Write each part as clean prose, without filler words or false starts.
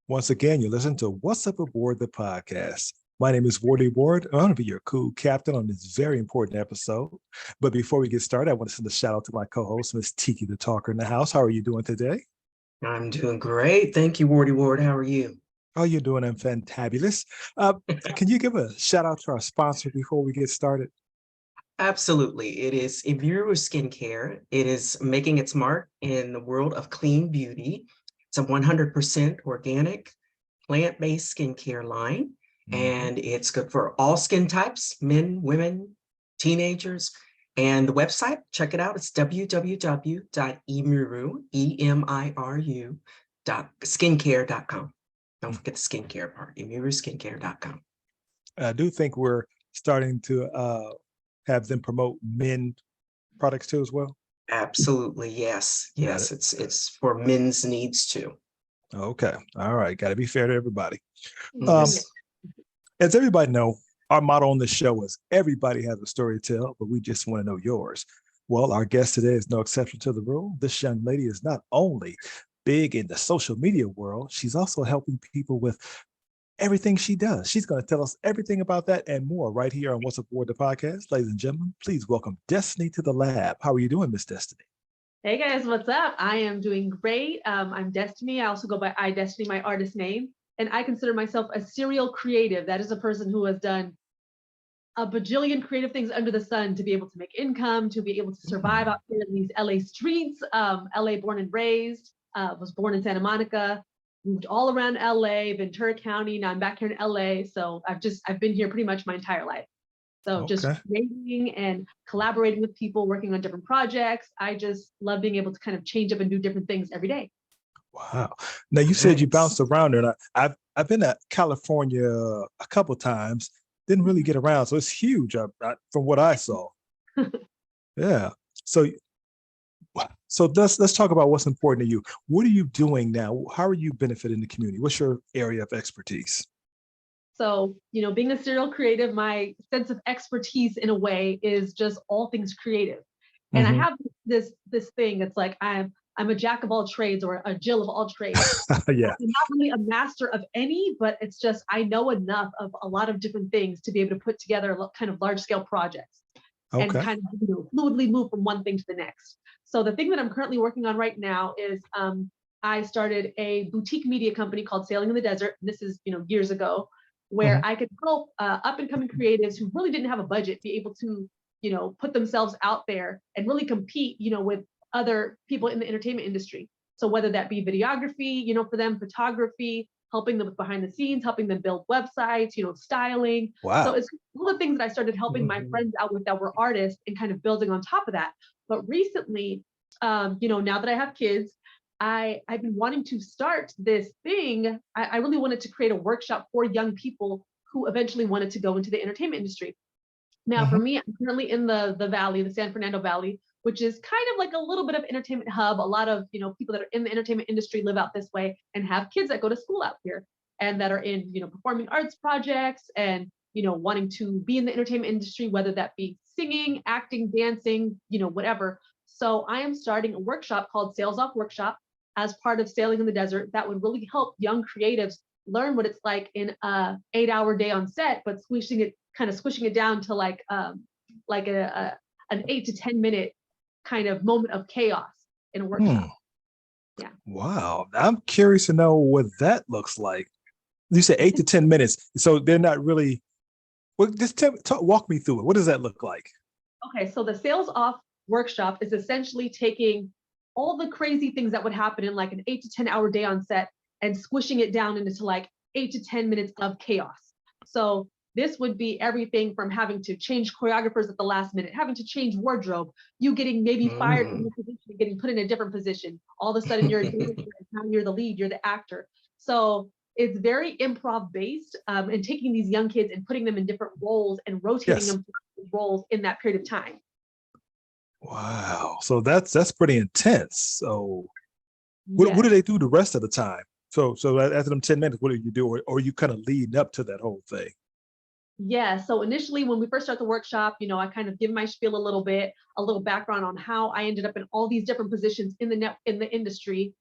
Once again, you listen to What's Up Aboard the podcast. My name is Wardy Ward. I'm going to be your cool captain on this very important episode. But before we get started, I want to send a shout out to my co-host, Miss Tiki the Talker in the house. How are you doing today? I'm doing great. Thank you, Wardy Ward. How are you? Oh, you're doing fantabulous. Can you give a shout out to our sponsor before we get started? Absolutely. It is Imiru Skincare. It is making its mark in the world of clean beauty. It's a 100% organic, plant-based skincare line, and it's good for all skin types, men, women, teenagers. And the website, check it out. It's www.skincare.com. Don't forget the skincare part, imiruskincare.com. I do think we're starting to have them promote men products too as well. Absolutely, yes. Yes, it's for men's needs too. Okay. All right. Got to be fair to everybody. Yes. As everybody know, our motto on the show is everybody has a story to tell, but we just want to know yours. Well, our guest today is no exception to the rule. This young lady is not only big in the social media world, she's also helping people with everything she does. She's going to tell us everything about that and more right here on What's Aboard the podcast. Ladies and gentlemen, please welcome Destiny to the lab. How are you doing, Miss Destiny? Hey guys, what's up? I am doing great. I'm Destiny. I also go by iDestiny, my artist name. And I consider myself a serial creative. That is a person who has done a bajillion creative things under the sun to be able to make income, to be able to survive out here in these LA streets. LA born and raised, was born in Santa Monica, moved all around LA, Ventura County. Now I'm back here in LA. So I've been here pretty much my entire life. So just creating and collaborating with people, working on different projects. I just love being able to kind of change up and do different things every day. Wow. Now you said you bounced around there. And I've been to California a couple of times, didn't really get around. So it's huge from what I saw. Yeah. So let's talk about what's important to you. What are you doing now? How are you benefiting the community? What's your area of expertise? So, being a serial creative, my sense of expertise in a way is just all things creative. And I have this thing. It's like I'm a jack of all trades or a Jill of all trades. Yeah. I'm not really a master of any, but it's just I know enough of a lot of different things to be able to put together kind of large scale projects and kind of fluidly move from one thing to the next. So the thing that I'm currently working on right now is I started a boutique media company called Sailing in the Desert. This is years ago, where I could help up and coming creatives who really didn't have a budget be able to put themselves out there and really compete with other people in the entertainment industry. So whether that be videography, for them, photography, helping them with behind the scenes, helping them build websites, styling. Wow. So it's one of the things that I started helping my friends out with that were artists and kind of building on top of that. But recently, now that I have kids, I've been wanting to start this thing. I really wanted to create a workshop for young people who eventually wanted to go into the entertainment industry. Now, for me, I'm currently in the Valley, the San Fernando Valley, which is kind of like a little bit of entertainment hub. A lot of people that are in the entertainment industry live out this way and have kids that go to school out here and that are in performing arts projects and wanting to be in the entertainment industry, whether that be singing, acting, dancing, whatever. So I am starting a workshop called Sales Off Workshop as part of Sailing in the Desert that would really help young creatives learn what it's like in a 8-hour day on set, but squishing it down to like an 8 to 10 minute kind of moment of chaos in a workshop. Yeah. Wow. I'm curious to know what that looks like. You said 8 to 10 minutes. So they're not really, well, just walk me through it. What does that look like? Okay. So the Sales Off Workshop is essentially taking all the crazy things that would happen in like an 8 to 10 hour day on set and squishing it down into like 8 to 10 minutes of chaos. So this would be everything from having to change choreographers at the last minute, having to change wardrobe, you getting maybe fired from your position, getting put in a different position. All of a sudden you're a dancer, now you're the lead, you're the actor. So it's very improv based and taking these young kids and putting them in different roles and rotating them through roles in that period of time. Wow. So that's pretty intense. So what do they do the rest of the time? So after them 10 minutes, what do you do? Or you kind of lead up to that whole thing? Yeah. So initially, when we first start the workshop, I kind of give my spiel a little background on how I ended up in all these different positions in the industry,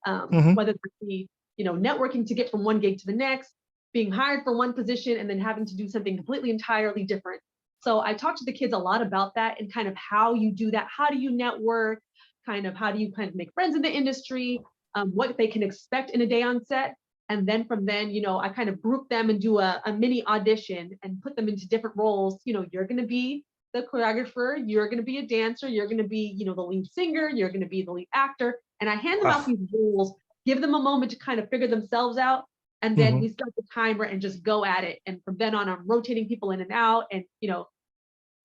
whether it be networking to get from one gig to the next, being hired for one position and then having to do something completely entirely different. So I talked to the kids a lot about that and kind of how you do that. How do you network? Kind of how do you kind of make friends in the industry? What they can expect in a day on set. And then from then, I kind of group them and do a mini audition and put them into different roles. You're going to be the choreographer, you're going to be a dancer, you're going to be, the lead singer, you're going to be the lead actor. And I hand them out these roles, give them a moment to kind of figure themselves out. And then we start the timer and just go at it. And from then on, I'm rotating people in and out and,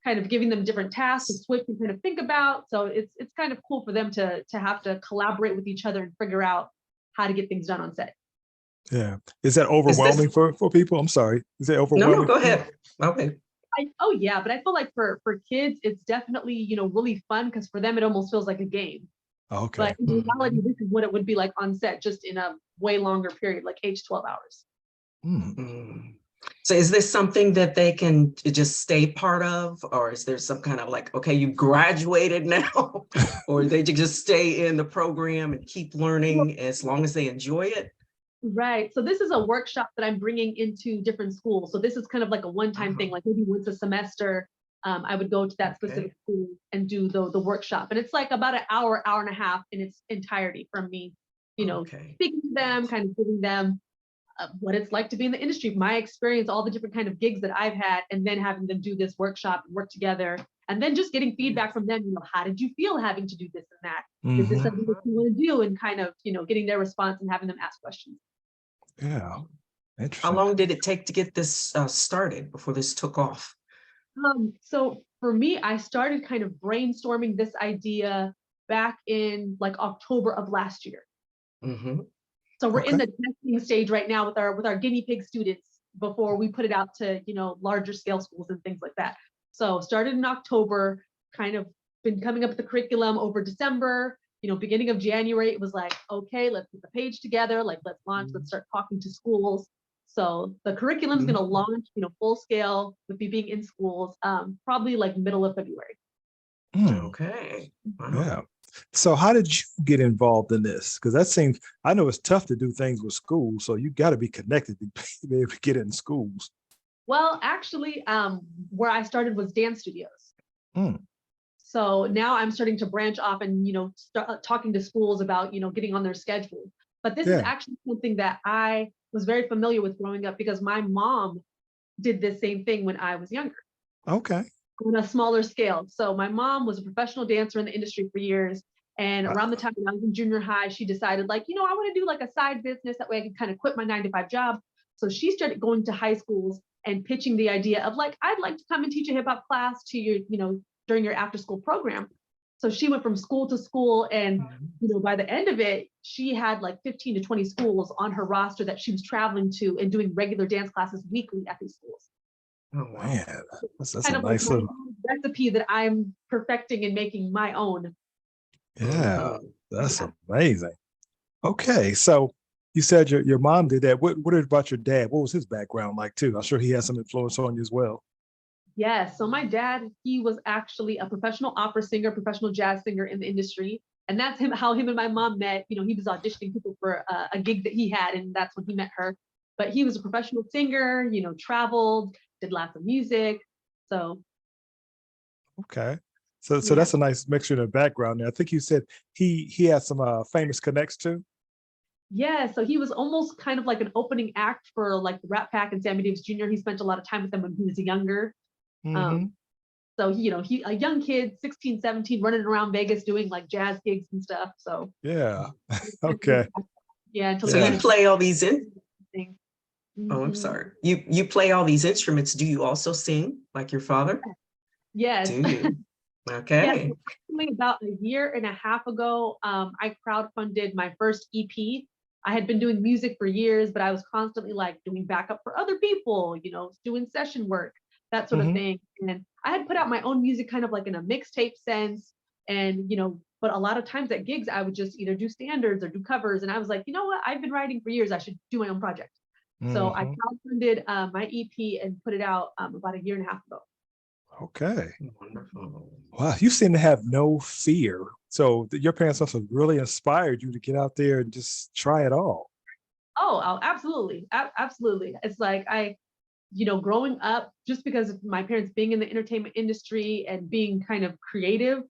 kind of giving them different tasks to switch and kind of think about. So it's kind of cool for them to have to collaborate with each other and figure out how to get things done on set. Yeah. Is that overwhelming for people? I'm sorry. Is that overwhelming? No, go ahead. Okay. Oh yeah, but I feel like for kids, it's definitely, really fun because for them, it almost feels like a game. Okay. But in reality, this is what it would be like on set, just in a way longer period, like 8 to 12 hours. So is this something that they can just stay part of, or is there some kind of like, okay, you graduated now, or they just stay in the program and keep learning as long as they enjoy it? Right. So this is a workshop that I'm bringing into different schools. So this is kind of like a one-time thing, like maybe once a semester, I would go to that specific school and do the workshop. And it's like about an hour and a half in its entirety from me, speaking to them, kind of giving them what it's like to be in the industry, my experience, all the different kind of gigs that I've had, and then having them do this workshop and work together. And then just getting feedback from them, how did you feel having to do this and that? Is this something that you want to do? And kind of, getting their response and having them ask questions. Yeah. Interesting. How long did it take to get this started before this took off? So for me, I started kind of brainstorming this idea back in like October of last year. So we're in the testing stage right now with our guinea pig students before we put it out to, larger scale schools and things like that. So started in October, kind of been coming up with the curriculum over December, beginning of January, it was like, okay, let's put the page together, like let's launch, let's start talking to schools. So the curriculum is going to launch, full scale with me being in schools, probably like middle of February. Okay. Wow. Yeah. So how did you get involved in this? Because that seems, I know it's tough to do things with schools, so you got to be connected to be able to get in schools. Well, actually, where I started was dance studios. So now I'm starting to branch off and, start talking to schools about, getting on their schedule. But this is actually something that I was very familiar with growing up because my mom did the same thing when I was younger. Okay. On a smaller scale. So my mom was a professional dancer in the industry for years. And around the time when I was in junior high, she decided like, I want to do like a side business. That way I can kind of quit my 9-to-5 job. So she started going to high schools and pitching the idea of like, I'd like to come and teach a hip hop class to your, during your after school program. So she went from school to school and, by the end of it, she had like 15 to 20 schools on her roster that she was traveling to and doing regular dance classes weekly at these schools. Oh man, that's kind a of nice like little recipe that I'm perfecting and making my own. Yeah, that's amazing. Okay, so you said your mom did that. What about your dad? What was his background like too? I'm sure he had some influence on you as well. Yes, so my dad, he was actually a professional opera singer, professional jazz singer in the industry. And that's how him and my mom met. He was auditioning people for a gig that he had, and that's when he met her. But he was a professional singer, traveled, did lots of music. So okay. So that's a nice mixture in the background there. I think you said he had some famous connects too. Yeah, so he was almost kind of like an opening act for like the Rat Pack and Sammy Davis Jr. He spent a lot of time with them when he was younger. So he a young kid, 16, 17, running around Vegas doing like jazz gigs and stuff. So yeah. Okay. Yeah. So you play all these Oh, I'm sorry. You play all these instruments. Do you also sing like your father? Yes. Do you? Okay. Yeah, so actually about a year and a half ago, I crowdfunded my first EP. I had been doing music for years, but I was constantly like doing backup for other people, doing session work, that sort of thing. And I had put out my own music kind of like in a mixtape sense. And, but a lot of times at gigs, I would just either do standards or do covers. And I was like, you know what? I've been writing for years. I should do my own project. So I crowdfunded my EP and put it out about a year and a half ago. Okay. Wonderful. Wow, you seem to have no fear. So your parents must have really inspired you to get out there and just try it all. Absolutely. Absolutely. It's like growing up, just because of my parents being in the entertainment industry and being kind of creative,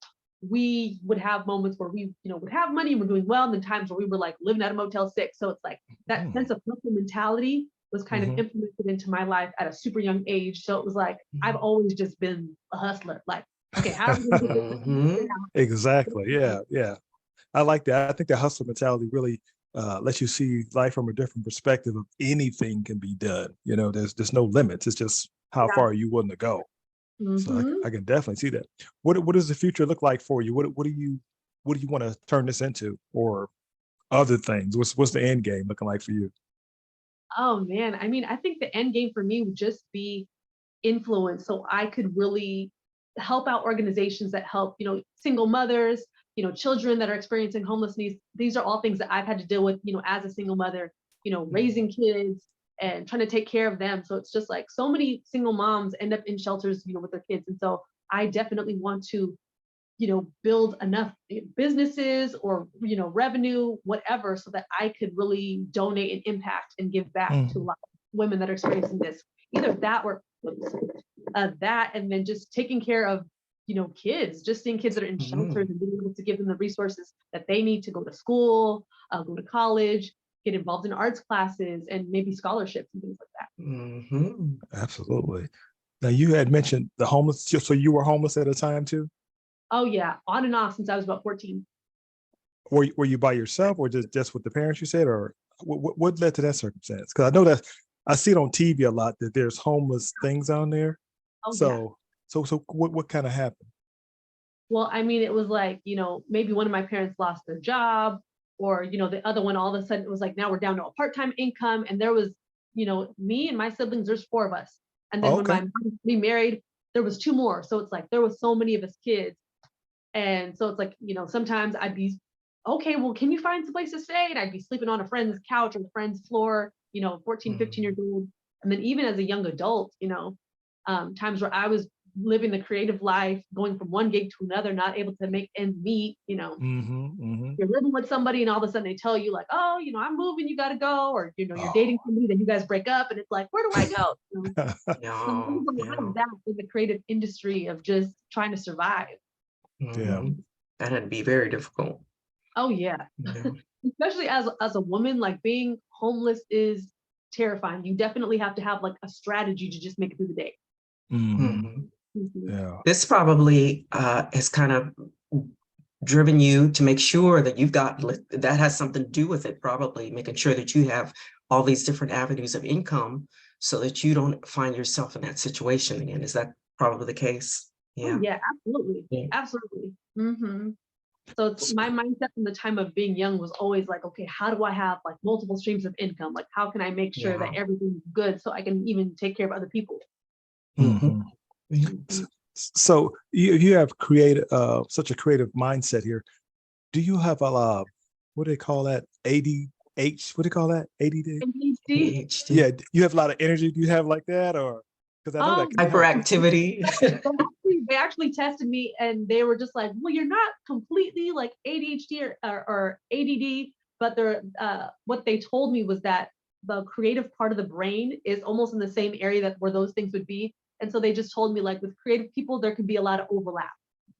we would have moments where we, would have money and we're doing well, and then times where we were like living at a Motel 6. So it's like that sense of hustle mentality was kind of implemented into my life at a super young age. So it was like, I've always just been a hustler. Like, okay, how do we get this? Exactly. Yeah. Yeah. I like that. I think the hustle mentality really lets you see life from a different perspective of anything can be done. There's no limits. It's just how Yeah. far are you willing to go. So Mhm. I can definitely see that. What does the future look like for you? What do you want to turn this into, or other things? What's the end game looking like for you? Oh man, I mean, I think the end game for me would just be influence, so I could really help out organizations that help, single mothers, children that are experiencing homelessness. These are all things that I've had to deal with, as a single mother, raising kids and trying to take care of them. So it's just like so many single moms end up in shelters, with their kids. And so I definitely want to, build enough businesses or, revenue, whatever, so that I could really donate and impact and give back to a Mm, lot of women that are experiencing this. Either that or that, and then just taking care of, kids, just seeing kids that are in shelters and being able to give them the resources that they need to go to school, go to college, get involved in arts classes, and maybe scholarships and things like that. absolutely. Now you had mentioned the homeless. So you were homeless at a time too? Oh yeah, on and off since I was about 14. Were you by yourself, or just with the parents you said, or what led to that circumstance? Because I know that I see it on TV a lot that there's homeless things on there. Oh yeah. So what kind of happened? Well, I mean, it was like, maybe one of my parents lost their job, or, the other one, all of a sudden it was like, now we're down to a part-time income. And there was, me and my siblings, there's four of us. And then Oh, when my okay. mom remarried, there was two more. So it's like, there was so many of us kids. And so it's like, sometimes I'd be, okay, well, can you find some place to stay? And I'd be sleeping on a friend's couch or a friend's floor, 14, 15 years old. And then even as a young adult, times where I was living the creative life, going from one gig to another, not able to make ends meet, Mm-hmm. you're living with somebody and all of a sudden they tell you like, oh, I'm moving, you got to go. Or, you're dating Oh. somebody, then you guys break up and it's like, where do I go? So there's No, a lot yeah. of that in the creative industry of just trying to survive. Yeah. That'd be very difficult. Oh yeah. Yeah. Especially as a woman, like being homeless is terrifying. You definitely have to have like a strategy to just make it through the day. Hmm. Mhm. Yeah. This probably has kind of driven you to make sure that that has something to do with it, probably making sure that you have all these different avenues of income so that you don't find yourself in that situation again. Is that probably the case? Oh Yeah. yeah, absolutely. Yeah. Absolutely. So it's my mindset from the time of being young was always like, okay, how do I have like multiple streams of income? Like, how can I make sure that Yeah. everything's good so I can even take care of other people? Hmm. Mhm. So you have created such a creative mindset here. Do you have a what do they call that? ADH? What do you call that? ADD? ADHD. PhD. Yeah, you have a lot of energy. Do you have like that, or because I know that Um, can help. Hyperactivity. they actually tested me and they were just like, well, you're not completely like ADHD or ADD, but they're what they told me was that the creative part of the brain is almost in the same area that where those things would be. And so they just told me like with creative people, there could be a lot of overlap.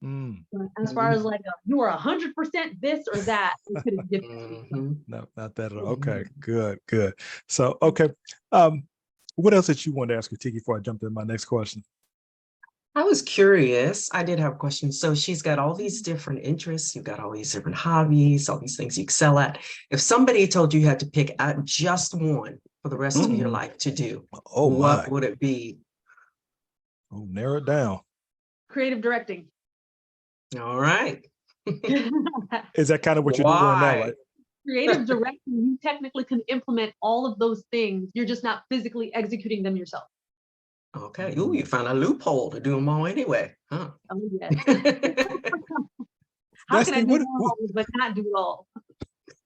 Mm, But as far as like you are 100% this or that, you couldn't give Mhm. no, not that at all. Okay, Mhm. good. So, okay, um, what else did you want to ask her, Tiki, before I jumped in my next question? I was curious. I did have a question. So she's got all these different interests. You've got all these different hobbies, all these things you excel at. If somebody told you had to pick out just one for the rest of your Mm, life to do, oh what my! would it be? Oh, narrow it down. creative directing. All right. Is that kind of what you're doing now, Why? right? Creative directing, you technically can implement all of those things. You're just not physically executing them yourself. Okay. Ooh, you Mm. found a loophole to do them all anyway, huh? Oh yes. How can I Destiny, do all but not do it all?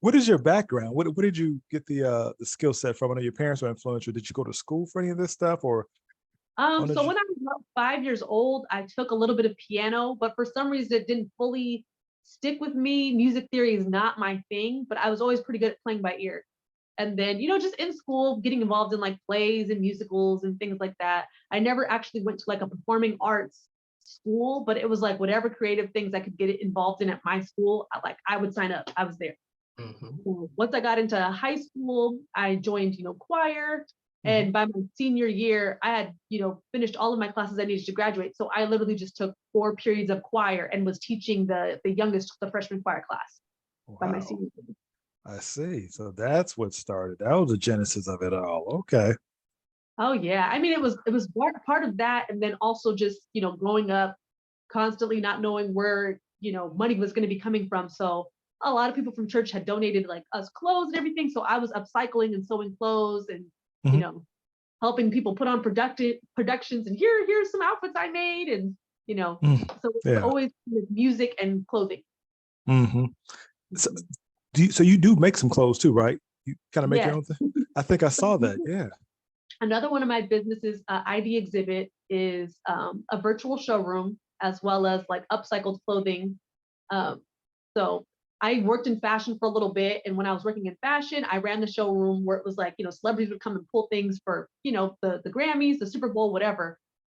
what is your background? What did you get the skill set from? I know your parents were influential. Did you go to school for any of this stuff, or on So when I was about 5 years old, I took a little bit of piano, but for some reason it didn't fully stick with me. Music theory is not my thing, but I was always pretty good at playing by ear. And then, just in school, getting involved in like plays and musicals and things like that. I never actually went to like a performing arts school, but it was like whatever creative things I could get involved in at my school, I would sign up. I was there. Once I got into high school, I joined, choir. And by my senior year, I had, finished all of my classes I needed to graduate. So I literally just took 4 periods of choir and was teaching the youngest, the freshman choir class by my senior year. I see. So that's what started. That was the genesis of it all. Okay. Oh yeah. I mean, it was part of that. And then also just, growing up, constantly not knowing where, money was going to be coming from. So a lot of people from church had donated like us clothes and everything. So I was upcycling and sewing clothes and, helping people put on productions and here's some outfits I made. And, so it's always with music and clothing. So, so you do make some clothes too, right? You kind of make your own thing? I think I saw that. Yeah. Another one of my businesses, ID Exhibit, is a virtual showroom as well as like upcycled clothing. So I worked in fashion for a little bit, and when I was working in fashion, I ran the showroom where it was like, celebrities would come and pull things for, the Grammys, the Super Bowl, whatever.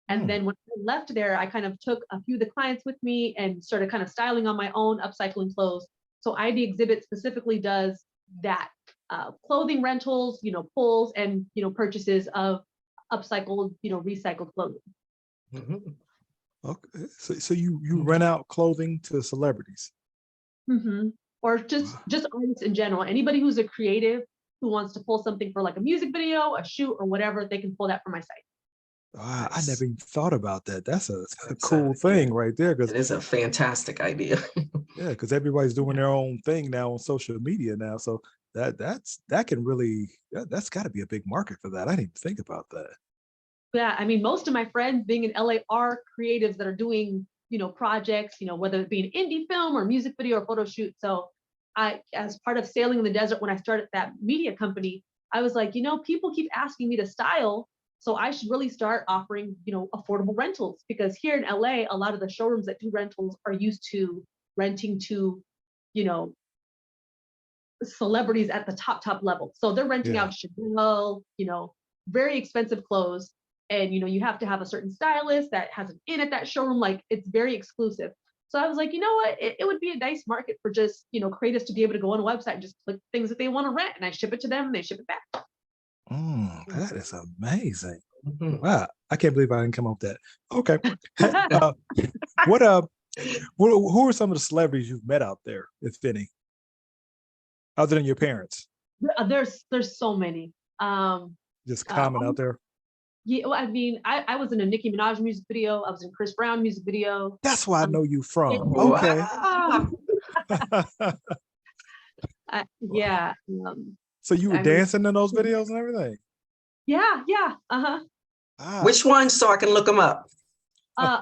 And then when I left there, I kind of took a few of the clients with me and started kind of styling on my own, upcycling clothes. So ID Exhibit specifically does that. Clothing rentals, pulls and, purchases of upcycled, recycled clothing. Okay. So you rent out clothing to celebrities. Or just artists in general. Anybody who's a creative who wants to pull something for like a music video, a shoot, or whatever, they can pull that from my site. Wow, I never even thought about that. That's a cool thing right there. Because it is a fantastic idea. Yeah, because everybody's doing their own thing now on social media now. So that's got to be a big market for that. I didn't even think about that. Yeah, I mean, most of my friends being in LA are creatives that are doing, projects, whether it be an indie film or music video or photo shoot. So as part of Sailing in the Desert, when I started that media company, I was like, people keep asking me to style. So I should really start offering, affordable rentals, because here in LA, a lot of the showrooms that do rentals are used to renting to, celebrities at the top level. So they're renting out Chanel, very expensive clothes. And, you have to have a certain stylist that has an in at that showroom. Like, it's very exclusive. So I was like, you know what? It would be a nice market for just, creatives to be able to go on a website and just click things that they want to rent, and I ship it to them and they ship it back. That is amazing. Wow. I can't believe I didn't come up with that. Okay. Who are some of the celebrities you've met out there, if any, other than your parents? There's so many. Just common out there. Yeah, well, I mean, I was in a Nicki Minaj music video. I was in Chris Brown music video. That's where I know you from. Okay. Yeah. So you were dancing in those videos and everything? Yeah. Which one, so I can look them up?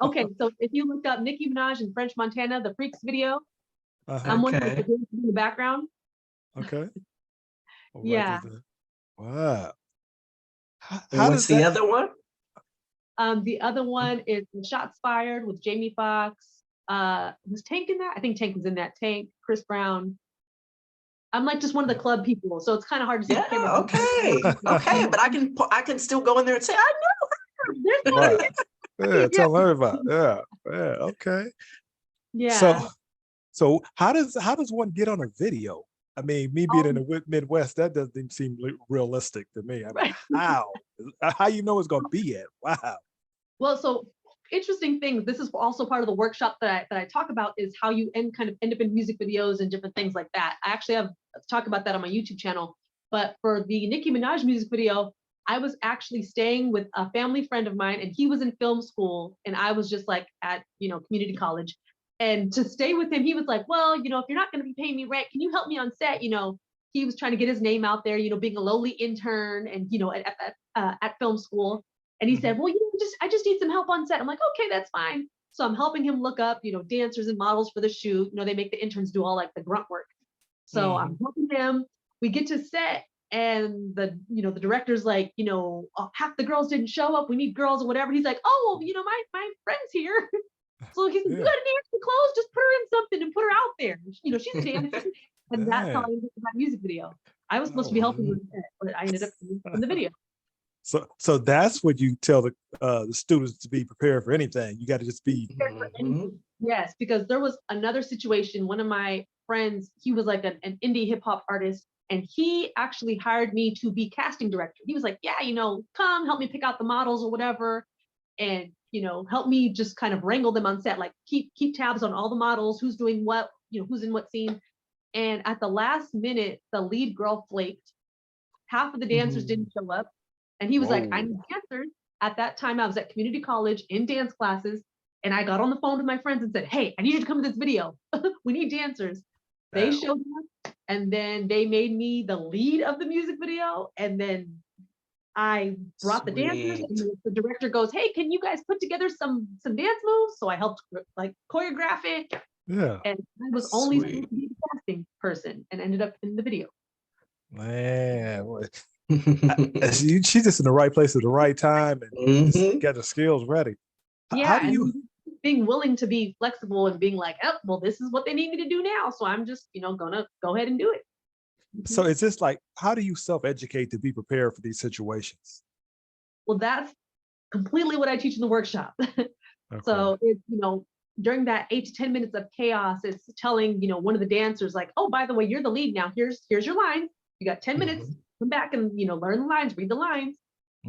Okay, so if you look up Nicki Minaj and French Montana, the Freaks video, I'm one of the dancers in the background. Okay. Yeah. Wow. What's the other one? The other one is Shots Fired with Jamie Foxx. Was Tank in that? I think Tank was in that. Tank, Chris Brown. I'm like just one of the club people, so it's kind of hard to see. Yeah, okay, but I can still go in there and say I know her. Yeah, tell everybody. Yeah, okay. Yeah. So how does one get on a video? I mean, me being in the Midwest, that doesn't seem realistic to me. I mean, how it's going to be at? Wow. Well, so interesting things. This is also part of the workshop that I talk about, is how you end up in music videos and different things like that. I actually have talk about that on my YouTube channel. But for the Nicki Minaj music video, I was actually staying with a family friend of mine, and he was in film school, and I was just like at community college. And to stay with him, he was like, well, if you're not going to be paying me rent, can you help me on set? He was trying to get his name out there, being a lowly intern and, at film school. And he said, well, I just need some help on set. I'm like, okay, that's fine. So I'm helping him look up, dancers and models for the shoot. They make the interns do all like the grunt work. So I'm helping him. We get to set, and the director's like, half the girls didn't show up. We need girls or whatever. He's like, oh, well, my friend's here. So he said, you got to dance the clothes, just put her in something and put her out there. She's a dancer. And that's how I ended up that music video. I was supposed to be helping with that, but I ended up in the video. So that's what you tell the students to be prepared for anything. You got to just be. Yes, because there was another situation. One of my friends, he was like an indie hip hop artist, and he actually hired me to be casting director. He was like, yeah, come help me pick out the models or whatever, and help me just kind of wrangle them on set, like keep tabs on all the models, who's doing what, who's in what scene. And at the last minute, the lead girl flaked. Half of the dancers didn't show up. And he was like, I need dancers. At that time, I was at community college in dance classes. And I got on the phone with my friends and said, hey, I need you to come to this video. We need dancers. They showed up, and then they made me the lead of the music video. And then I brought the dancers, and the director goes, hey, can you guys put together some dance moves? So I helped like choreograph it. Yeah. And I was only supposed to be the casting person and ended up in the video. Man, she's just in the right place at the right time and just got the skills ready. Yeah, How do you being willing to be flexible and being like, oh, well, this is what they need me to do now, so I'm just gonna go ahead and do it. So it's just like, how do you self-educate to be prepared for these situations? Well, that's completely what I teach in the workshop. Okay. So it's during that 8 to 10 minutes of chaos, it's telling one of the dancers like, oh, by the way, you're the lead now. Here's your lines. You got 10 minutes. Come back and learn the lines, read the lines,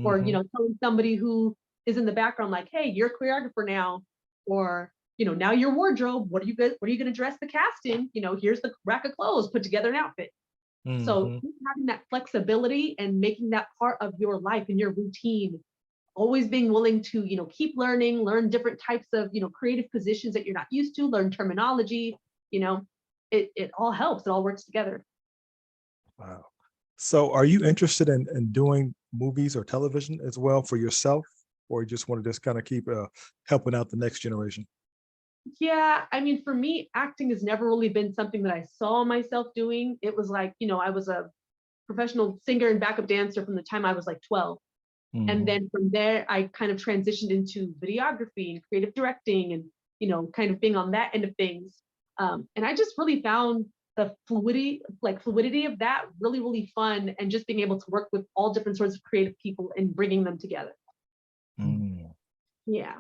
or telling somebody who is in the background like, hey, you're a choreographer now, or now your wardrobe. What are you going to dress the cast in? Here's the rack of clothes. Put together an outfit. So having that flexibility and making that part of your life and your routine, always being willing to keep learning, learn different types of creative positions that you're not used to, learn terminology. It all helps. It all works together. Wow. So are you interested in doing movies or television as well for yourself, or you just want to just kind of keep helping out the next generation? Yeah, I mean, for me, acting has never really been something that I saw myself doing. It was like, I was a professional singer and backup dancer from the time I was like 12. And then from there, I kind of transitioned into videography and creative directing and, kind of being on that end of things. And I just really found the fluidity of that really, really fun, and just being able to work with all different sorts of creative people and bringing them together. Yeah.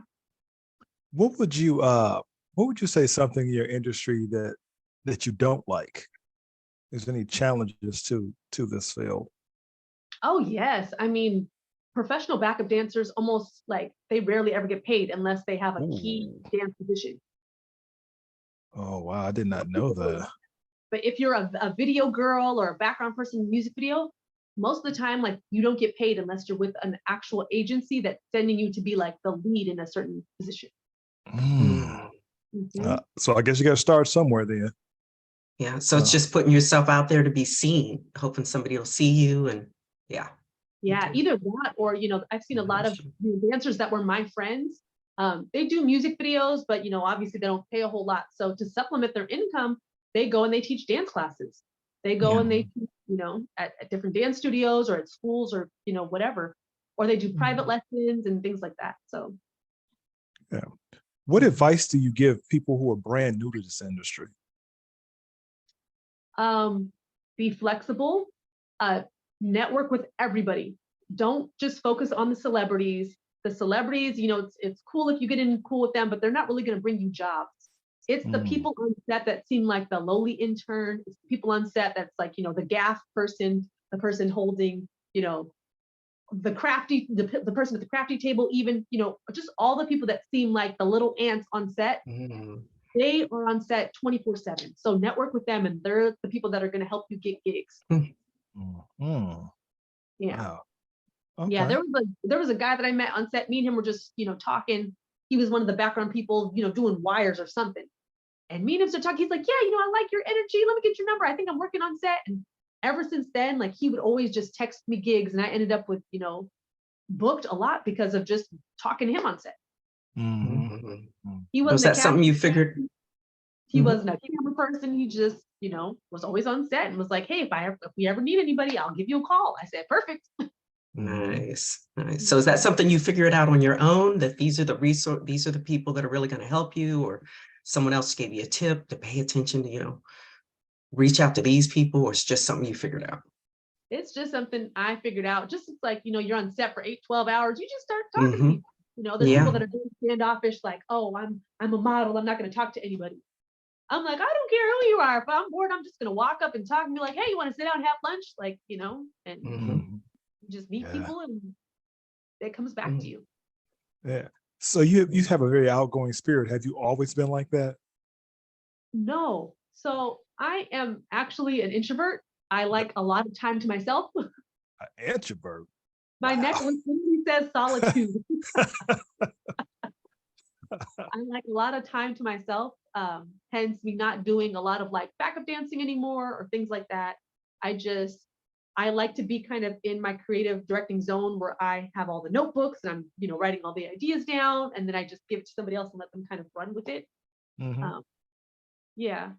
What would you say something in your industry that you don't like? Is there any challenges to this field? Oh, yes. I mean, professional backup dancers almost like they rarely ever get paid unless they have a key dance position. Oh, wow. I did not know that. But if you're a video girl or a background person in a music video, most of the time, like, you don't get paid unless you're with an actual agency that's sending you to be like the lead in a certain position. So I guess you got to start somewhere then. Yeah. So it's just putting yourself out there to be seen, hoping somebody will see you. And yeah. Yeah, either that or, I've seen a lot of dancers that were my friends. They do music videos, but, obviously they don't pay a whole lot. So to supplement their income, they go and they teach dance classes. They go and they teach, at different dance studios or at schools or, whatever, or they do private lessons and things like that. So. Yeah. What advice do you give people who are brand new to this industry? Be flexible, network with everybody. Don't just focus on the celebrities. The celebrities, it's cool if you get in cool with them, but they're not really going to bring you jobs. It's the people on set that seem like the lowly intern. It's the people on set that's like, the gaff person, the person holding, the person at the crafty table, even, just all the people that seem like the little ants on set. They are on set 24/7. So network with them, and they're the people that are going to help you get gigs. Yeah. Wow. Okay. Yeah, there was a guy that I met on set. Me and him were just, talking. He was one of the background people, doing wires or something. And me and him started talking. He's like, yeah, I like your energy. Let me get your number. I think I'm working on set. And ever since then, like, he would always just text me gigs, and I ended up with, booked a lot because of just talking to him on set. He wasn't Was that something you figured? He wasn't a camera person. He just, was always on set and was like, hey, if we ever need anybody, I'll give you a call. I said, perfect. Nice. So is that something you figured out on your own, that these are the people that are really going to help you, or someone else gave you a tip to pay attention to, reach out to these people, or it's just something you figured out? it's just something I figured out. Just it's like, you're on set for 8, 12 hours. You just start talking to Mm-hmm. people. There's Yeah. people that are very standoffish, like, oh, I'm a model. I'm not going to talk to anybody. I'm like, I don't care who you are. If I'm bored, I'm just going to walk up and talk and be like, hey, you want to sit down and have lunch? Like, and Mm-hmm. just meet Yeah. people and it comes back to you. Yeah. So you have a very outgoing spirit. Have you always been like that? No. So I am actually an introvert. I like a lot of time to myself. An introvert. My Wow. necklace literally says solitude. I like a lot of time to myself, hence me not doing a lot of like backup dancing anymore or things like that. I like to be kind of in my creative directing zone where I have all the notebooks and I'm, writing all the ideas down and then I just give it to somebody else and let them kind of run with it. Mhm. Yeah.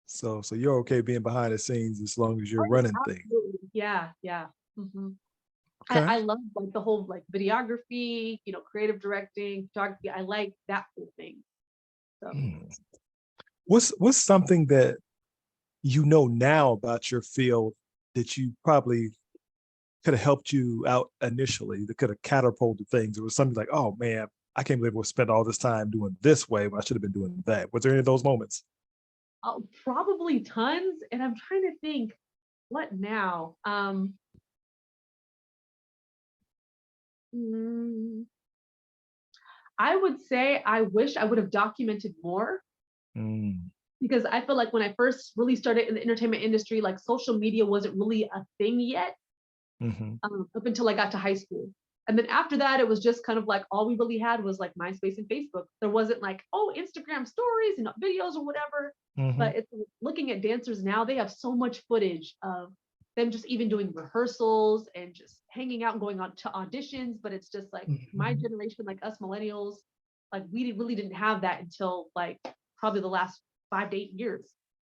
So you're okay being behind the scenes as long as you're Oh, running things. absolutely. Yeah. Yeah. hmm Okay. I love like the whole like videography, creative directing, photography. I like that whole thing. So Hmm. What's something that you know now about your field that you probably could have helped you out initially, that could have catapulted things? It was something like, oh man, I can't believe we spent all this time doing this way, but I should have been doing that. Was there any of those moments? probably tons. And I'm trying to think what now. Mm, I would say I wish I would have documented more Mm, because I feel like when I first really started in the entertainment industry, like social media wasn't really a thing yet. mhm, Up until I got to high school. And then after that, it was just kind of like all we really had was like MySpace and Facebook. There wasn't like, oh, Instagram stories and videos or whatever. mhm, But it's looking at dancers now, they have so much footage of them just even doing rehearsals and just hanging out and going on to auditions. But it's just like my Mm-hmm. generation, like us millennials, like we really didn't have that until like probably the last 5 to 8 years.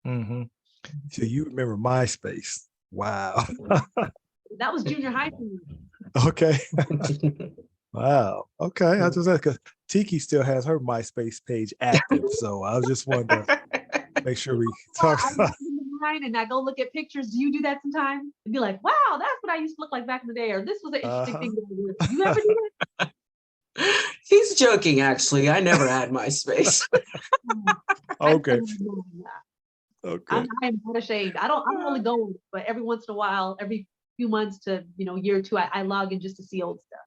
mhm. So you remember MySpace? Wow. That was junior high for me. Okay. Wow. Okay. I just because Tiki still has her MySpace page active, so I was just wanting to make sure we talk. I log into mine and I go look at pictures. Do you do that sometimes? And be like, wow, that's what I used to look like back in the day, or this was an interesting Uh-huh. thing that I did. Do you ever do that? He's joking, actually. I never had MySpace. Okay. I'm Okay. I'm not ashamed. I don't really go on it, but every once in a while, every few months to year or two, I log in just to see old stuff.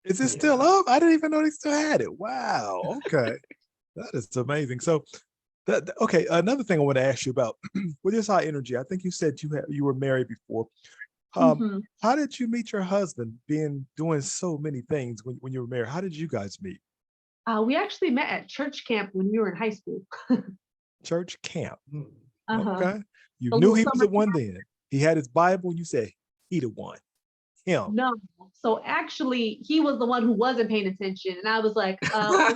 Is it still Yeah. up? I didn't even know they still had it. Wow. Okay. That is amazing. So okay, another thing I want to ask you about with this high energy, I think you said you were married before. Mhm. How did you meet your husband doing so many things when you were married? How did you guys meet? We actually met at church camp when we were in high school. Church camp. Uh-huh. Okay. You A knew little he was summer the one camp. then. He had his Bible, and you said, he the one. Him. No. So actually, he was the one who wasn't paying attention, and I was like, okay,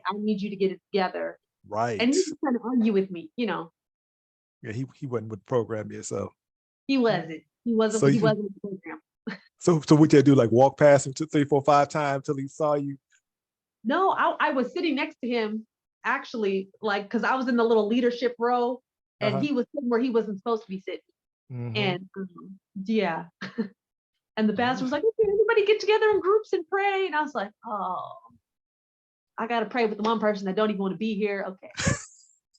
I need you to get it together. And Right. he was trying to argue with me. Yeah, he wasn't with the program yet. So He wasn't. He so wasn't. He you wasn't in the program. so what you do, like walk past him 2, 3, 4, 5 times till he saw you? No, I was sitting next to him actually, like, because I was in the little leadership row, and Uh-huh. he was sitting where he wasn't supposed to be sitting. Mm-hmm. And yeah, and the pastor was like, "Okay, everybody get together in groups and pray." And I was like, "Oh, I gotta pray with the one person that don't even want to be here." Okay.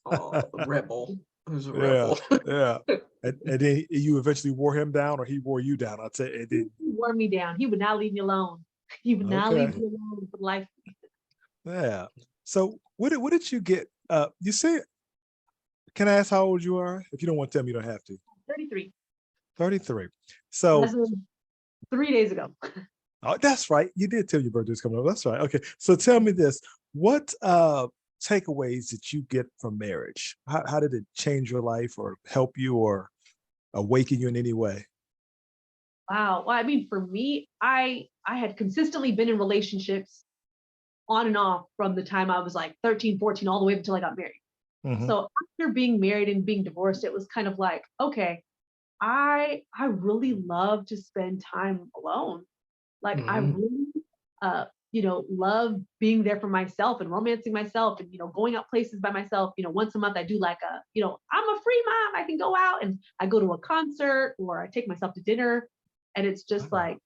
Oh, the rebel. I was a Yeah, rebel. yeah. And then you eventually wore him down, or he wore you down. I'd say, and then He wore me down. He would not leave me alone. He would not okay, leave me alone for life. yeah. So what did you get? You say, can I ask how old you are? If you don't want to tell me, you don't have to. 33. 33. So As of 3 days ago. oh, that's right. You did tell your birthday's coming up. That's right. Okay. So tell me this. What takeaways did you get from marriage? How did it change your life or help you or awaken you in any way? Wow. Well, I mean, for me, I had consistently been in relationships on and off from the time I was like 13, 14, all the way up until I got married. Hmm. So after being married and being divorced, it was kind of like, okay, I really love to spend time alone. Like I Mhm. really love being there for myself and romancing myself and, going out places by myself. Once a month I do like I'm a free mom. I can go out and I go to a concert or I take myself to dinner. And it's just Wow. like,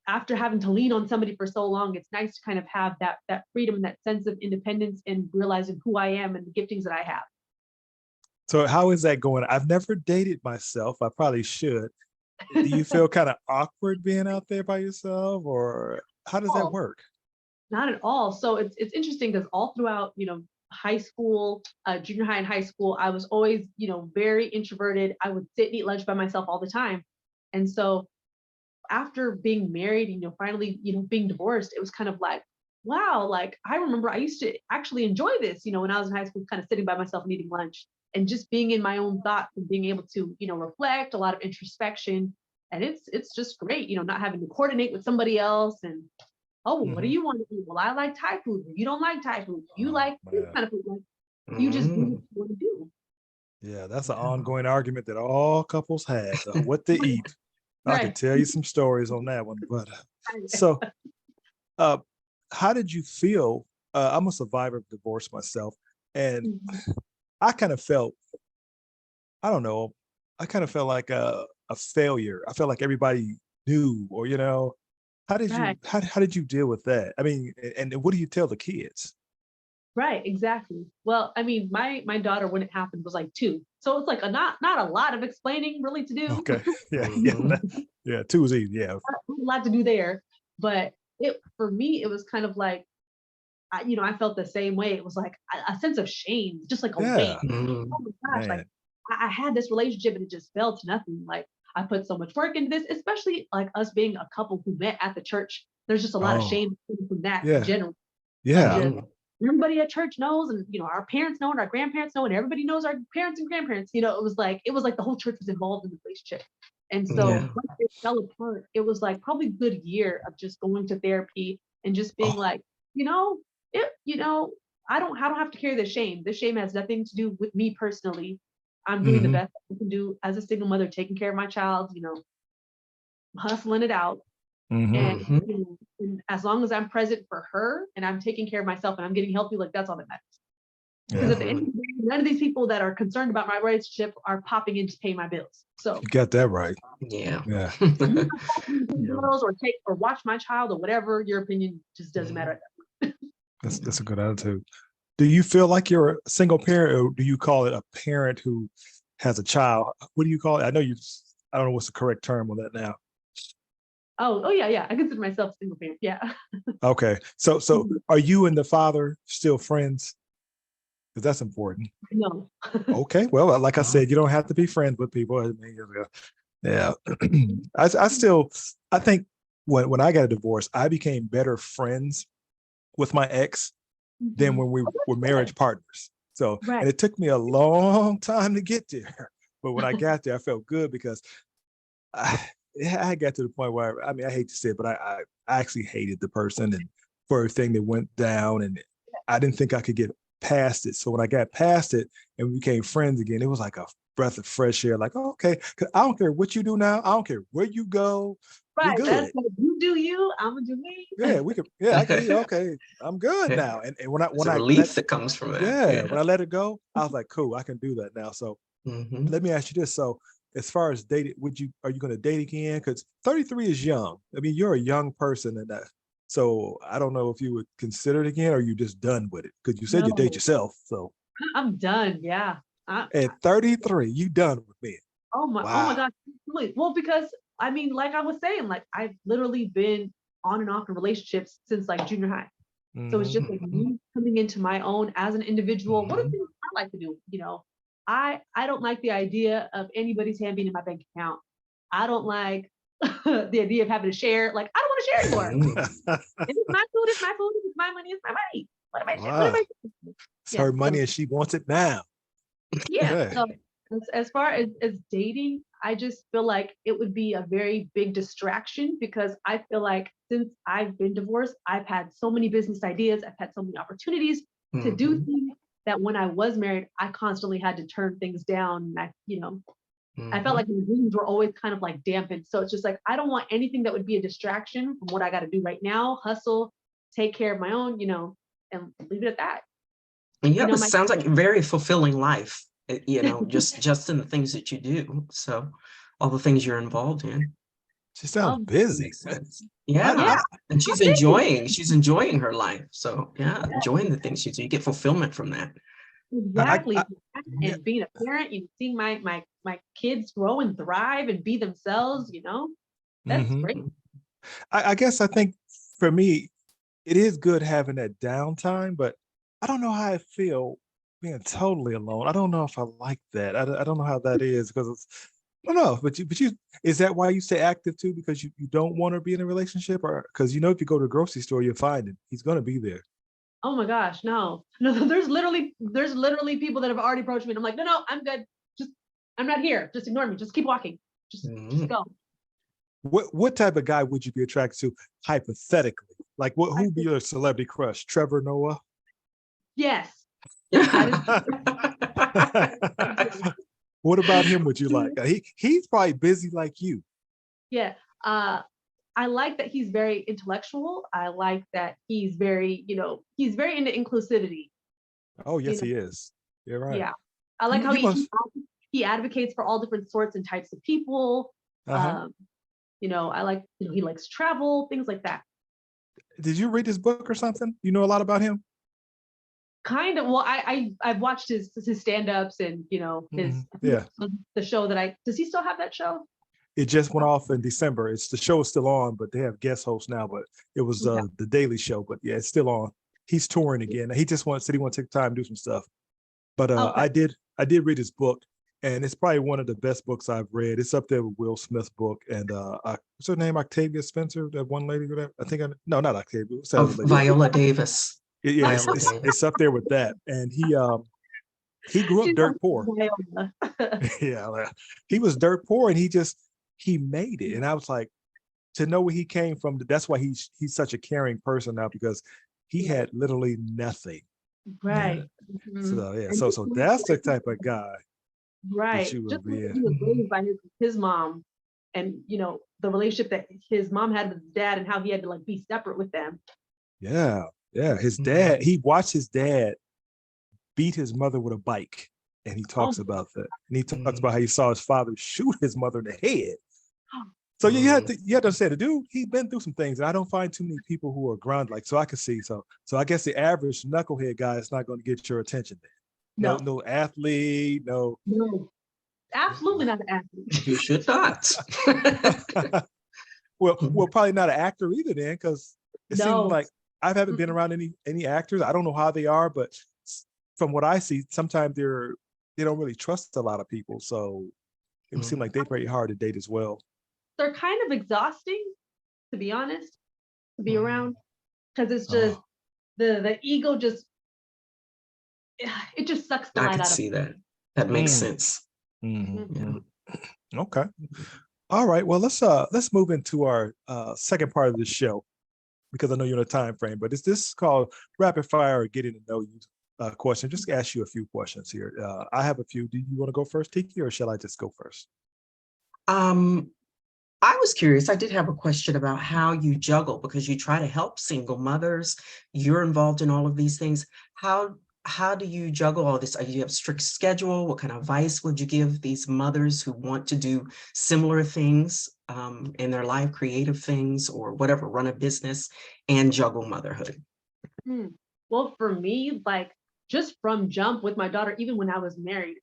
after having to lean on somebody for so long, it's nice to kind of have that freedom and that sense of independence and realizing who I am and the giftings that I have. So how is that going? I've never dated myself. I probably should. Do you feel kind of awkward being out there by yourself, or how does that Oh, work? not at all. So it's interesting because all throughout, high school, junior high and high school, I was always, very introverted. I would sit and eat lunch by myself all the time. And so after being married, finally, being divorced, it was kind of like, wow, like I remember I used to actually enjoy this, when I was in high school, kind of sitting by myself and eating lunch and just being in my own thoughts and being able to, reflect, a lot of introspection. And it's just great, not having to coordinate with somebody else and, oh, well, what do Mhm. you want to do? Well, I like Thai food. You don't like Thai food. You Oh, like this man. kind of food. Like, you just do what Mm. you want to do. Yeah, that's an Yeah. ongoing argument that all couples have. What to eat. I could Right. tell you some stories on that one, but so uh, how did you feel? I'm a survivor of divorce myself, and Mhm. I kind of felt, I don't know, I kind of felt like a failure. I felt like everybody knew, or Right. how did you deal with that? I mean, and what do you tell the kids? Right, exactly. Well, I mean, my daughter when it happened was like 2. So it's like a not a lot of explaining really to do. Okay, yeah, yeah, Mhm. yeah. Two is easy. Yeah. Not a lot to do there. But it for me, it was kind of like I felt the same way. It was like a sense of shame, just like a weight. Yeah, Mm. Oh my gosh, like man. I had this relationship and it just fell to nothing. Like I put so much work into this, especially like us being a couple who met at the church. There's just a lot of Oh, shame from that in yeah, general. Of yeah. just Mm. everybody at church knows, and our parents know, and our grandparents know, and everybody knows our parents and grandparents. It was like the whole church was involved in the relationship. And so Yeah. once it fell apart, it was like probably a good year of just going to therapy and just being Oh, like, you know, it, I don't have to carry the shame. The shame has nothing to do with me personally. I'm doing the Mhm. best I can do as a single mother, taking care of my child, hustling it out. hmm. And, Mhm. and as long as I'm present for her and I'm taking care of myself and I'm getting healthy, like that's all that matters. Because Yeah, at the end of Mhm. the day, none of these people that are concerned about my relationship are popping in to pay my bills. So you got that right. Yeah. Yeah, if you don't pop in to pay Yeah. bills or take or watch my child or whatever, your opinion just doesn't Mhm. matter. that's a good attitude. Do you feel like you're a single parent, or do you call it a parent who has a child? What do you call it? I know you. I don't know what's the correct term on that now. Oh yeah, yeah. I consider myself a single parent. Yeah. Okay, so Mhm. are you and the father still friends? Because that's important. No. Okay, well, like I Oh. said, you don't have to be friends with people. I mean, yeah, I still, I think when I got a divorce, I became better friends with my ex than Mhm. when we Oh, were that's good. marriage partners. So, Right. and it took me a long time to get there, but when I got there, I felt good because I, yeah, I got to the point where, I mean, I hate to say it, but I actually hated the person and for everything that went down, and I didn't think I could get past it. So when I got past it and we became friends again, it was like a breath of fresh air. Like, oh, okay, 'cause I don't care what you do now. I don't care where you go. We're Right. That's good. like you do you. I'm gonna do me. Yeah, we could. Yeah, I can be okay. I'm good now. And when I There's when a I let relief that comes from that. yeah Yeah. when I let it go, I was like, cool, I can do that now. So Mhm. let me ask you this. So as far as dating, are you going to date again? Because 33 is young. I mean, you're a young person, and so I don't know if you would consider it again, or you just done with it because you said you date No, yourself. So I'm done. Yeah. at 33, you done with me. Oh my Wow. gosh. Really? Well, because I mean, like I was saying, like I've literally been on and off in relationships since like junior high. So it's just Hmm. like Mhm. me coming into my own as an individual. What are Mhm. things I like to do? I don't like the idea of anybody's hand being in my bank account. I don't like the idea of having to share. Like I don't want to share anymore. Mhm. If it's my food, it's my food. If it's my money, it's my money. What am Wow. I? It's Yeah. her So money, and she wants it now. yeah. Hey. So as far as dating, I just feel like it would be a very big distraction because I feel like since I've been divorced, I've had so many business ideas, I've had so many opportunities to do Mhm. things that when I was married, I constantly had to turn things down. And I felt like my dreams were always kind of like dampened. So it's just like, I don't want anything that would be a distraction from what I got to do right now, hustle, take care of my own, and leave it at that. Yeah, it My sounds like a very fulfilling life, just in the things that you do. So all the things you're involved in. She sounds um, busy. Makes sense. yeah, Yeah. And she's I'm busy. enjoying her life. So yeah, enjoying the things she do. You get fulfillment from that. I Exactly. yeah. And being a parent, seeing my kids grow and thrive and be themselves, that's Mhm. great. I guess I think for me, it is good having that downtime, but I don't know how I feel being totally alone. I don't know if I like that. I don't know how that is because I don't know. But you is that why you stay active too? Because you don't want to be in a relationship, or because if you go to the grocery store, you'll find him. He's gonna be there. Oh my gosh, no. No, there's literally people that have already approached me and I'm like, no, I'm good. Just I'm not here. Just ignore me. Just keep walking. Just Mhm. go. What type of guy would you be attracted to hypothetically? Like I who'd be your celebrity crush? Trevor Noah? Yes. That is What about him would you like? He's probably busy like you. yeah. I like that he's very intellectual. I like that he's very into inclusivity. Oh, You yes, know, he is. You're right. yeah. I like You how you must. he advocates for all different sorts and types of people. Uh-huh. Um, I like, he likes travel, things like that. Did you read his book or something? You know a lot about him? Kind of. Well, I've watched his stand-ups and his Yeah. the show that I does he still have that show? It just went off in December. It's the show is still on, but they have guest hosts now. But it was Okay. the Daily Show. But yeah, it's still on. He's touring again. He just said he want to take time to do some stuff. But Okay. I did read his book, and it's probably one of the best books I've read. It's up there with Will Smith's book and what's her name? Octavia Spencer, that one lady. I think no, not Octavia. What's that other Of lady? Viola Davis. Yeah, Viola Davis. it's up there with that. And he grew up She's dirt poor. Viola. Yeah, he was dirt poor, and he made it. And I was like, to know where he came from. That's why he's such a caring person now because he Yeah. had literally nothing. Yeah. Right. Mhm. So yeah, And so that's the type of guy that right. you will Just the way be that he in. was Mhm. raised by his mom, and the relationship that his mom had with his dad, and how he had to like be separate with them. Yeah, yeah. His Mhm. dad, he watched his dad beat his mother with a bike, and he Oh, talks about that. And he talks about Mhm. how he saw his father shoot his mother in the head. my So yeah, Mhm. you have to understand the dude. He's been through some things, and I don't find too many people who are grounded like. So I can see. So I guess the average knucklehead guy is not going to get your attention there. No, no, no athlete, no. no, absolutely not an athlete. You should not. Well, probably not an actor either then, because it seems No. like I haven't been Mm-mm. around any actors. I don't know how they are, but from what I see, sometimes they don't really trust a lot of people. So it would seem Mhm. like they're very hard to date as well. They're kind of exhausting, to be honest, to be Mhm. around, because it's just Oh, the ego just it just sucks the I light could out of see that. That makes mm, sense. mhm, me. Yeah. mhm. Okay. All right. Well, let's move into our second part of the show because I know you're in a time frame. But is this called rapid fire or getting to know you question? Just ask you a few questions here. I have a few. Do you want to go first, Tiki, or shall I just go first? Um, I was curious. I did have a question about how you juggle because you try to help single mothers. You're involved in all of these things. How do you juggle all this? Do you have a strict schedule? What kind of advice would you give these mothers who want to do similar things in their life, creative things or whatever, run a business and juggle motherhood? Hmm. Well, for me, like just from jump with my daughter, even when I was married,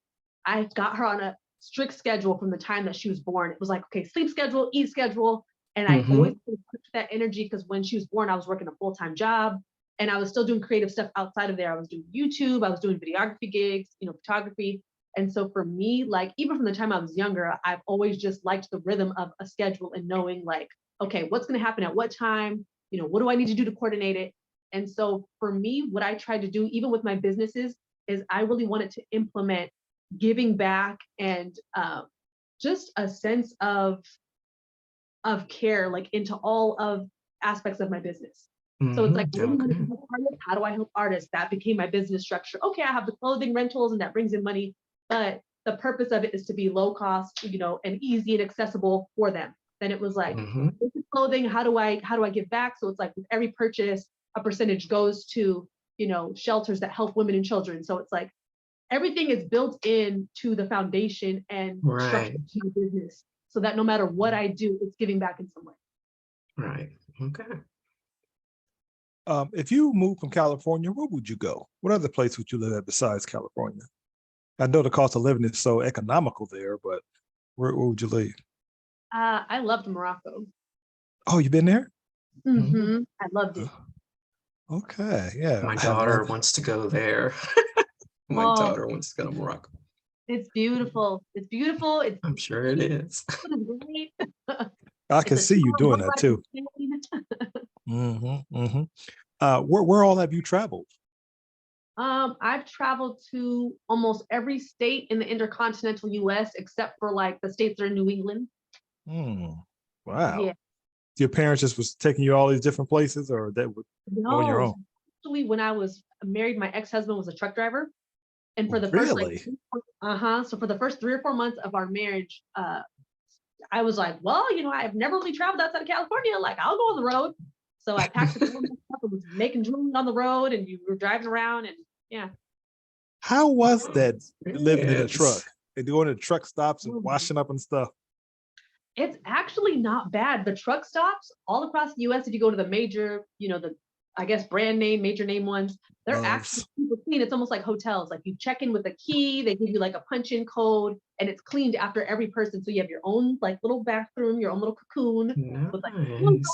I got her on a strict schedule from the time that she was born. It was like, okay, sleep schedule, eat schedule. And I always Hmm. put that energy because when she was born, I was working a full-time job and I was still doing creative stuff outside of there. I was doing YouTube, I was doing videography gigs, photography. And so for me, like even from the time I was younger, I've always just liked the rhythm of a schedule and knowing like, okay, what's going to happen at what time? What do I need to do to coordinate it? And so for me, what I tried to do, even with my businesses, is I really wanted to implement giving back and just a sense of care, like into all of aspects of my business. So it's Hmm. like, I really wanted to Okay. help artists. How do I help artists? That became my business structure. Okay, I have the clothing rentals and that brings in money, but the purpose of it is to be low cost, and easy and accessible for them. Then it was like, this is clothing, how do I give back? So it's like with every purchase, a percentage goes to, shelters that help women and children. So it's like everything is built into the foundation and structure of my business, so that no matter what I do, it's giving back in some way. Right. Okay. If you moved from California, where would you go? What other place would you live at besides California? I know the cost of living is so economical there, but where would you live? I loved Morocco. Oh, you been there? I loved it. Okay, yeah. My daughter wants to go there. My daughter wants to go to Morocco. It's beautiful. It's beautiful. I'm sure it is. Great. I can see you doing that too. Where all have you traveled? I've traveled to almost every state in the intercontinental US except for like the states that are in New England. Wow. Yeah. Your parents just was taking you all these different places, or that were on your own? Actually, when I was married, my ex-husband was a truck driver. And for the Really? first so for the first 3 or 4 months of our marriage, I was like, well, I've never really traveled outside of California. Like, I'll go on the road. So I packed up and was making jewelry on the road, and you were driving around, and yeah. How was that living in a truck and doing the truck stops and washing up and stuff? It's actually not bad. The truck stops all across the US, if you go to the major, I guess brand name, major name ones, they're actually super clean. It's almost like hotels. Like you check in with a key, they give you like a punch-in code, and it's cleaned after every person. So you have your own like little bathroom, your own little cocoon with like and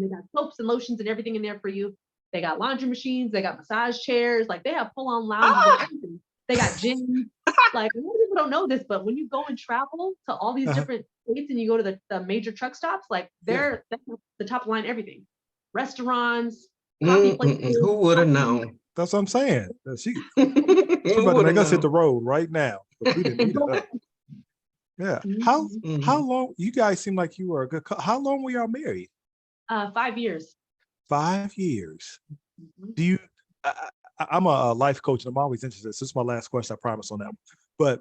they got soaps and lotions and everything in there for you. They got laundry machines, they got massage chairs, like they have full-on lounges and everything. They got gyms. Like, a lot of people don't know this, but when you go and travel to all these different states and you go to the major truck stops, like they're the top line everything. Restaurants, coffee places. Who would have known? That's what I'm saying. She about to make us hit the road right now, but we didn't need it. Yeah. How long? You guys seem like you were a good couple. How long were y'all married? 5 years. 5 years. Do you? I'm a life coach, and I'm always interested. This is my last question, I promise on that one. But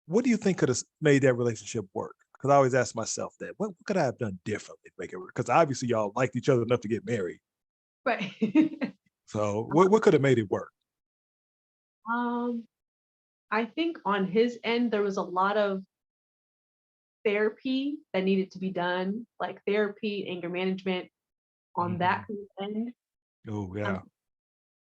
what do you think could have made that relationship work? Because I always ask myself that. What could I have done differently to make it work? Because obviously y'all liked each other enough to get married. Right. So what could have made it work? I think on his end, there was a lot of therapy that needed to be done, like therapy, anger management on that end. Oh, yeah.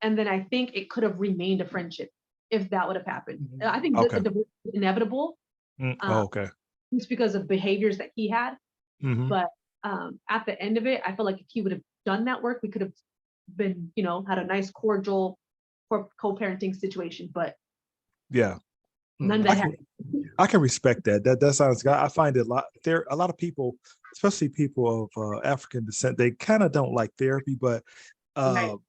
And then I think it could have remained a friendship if that would have happened. I think the divorce was inevitable. Okay. Just because of behaviors that he had. But at the end of it, I feel like if he would have done that work, we could have been, had a nice, cordial co-parenting situation. But yeah, none of that happened. I can respect that. That sounds good. I find it a lot of people, especially people of African descent, they kind of don't like therapy. But the